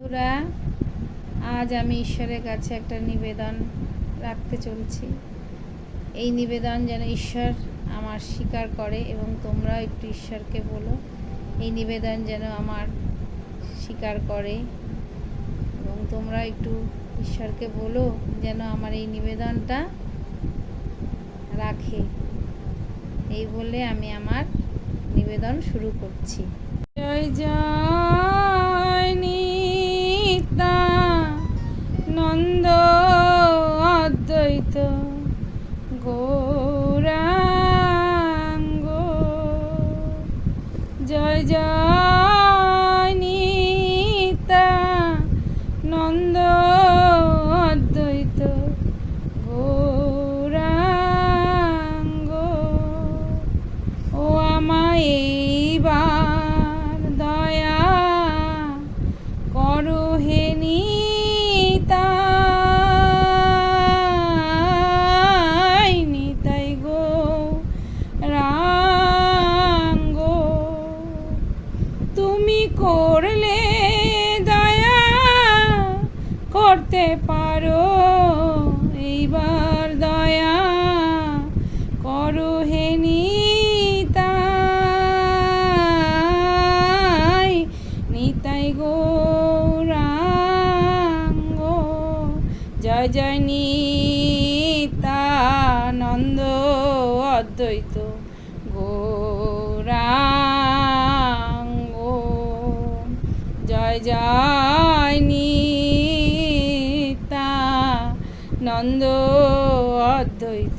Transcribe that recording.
বন্ধুরা, আজ আমি ঈশ্বরের কাছে একটা নিবেদন রাখতে চলছি। এই নিবেদন যেন ঈশ্বর আমার স্বীকার করে এবং তোমরাও একটু ঈশ্বরকে বলো এই নিবেদন যেন আমার স্বীকার করে, এবং তোমরা একটু ঈশ্বরকে বলো যেন আমার এই নিবেদনটা রাখে। এই বলে আমি আমার নিবেদন শুরু করছি। জয় জয় নিত্যানন্দ অদ্বৈত গৌরাঙ্গ। জয় জয় নিত্যানন্দ অদ্বৈত গৌরাঙ্গ। ও আমায় এইবার দয়া করো হে নিতাই, নিতাই গৌরাঙ্গ। তুমি করলে দয়া করতে পারো, এইবার দয়া করো হে নিতাই, নিতাই গৌরাঙ্গ। জয় জয় নিত্যানন্দ অদ্বৈত গৌরাঙ্গ। জয় জয় নিত্যানন্দ অদ্বৈত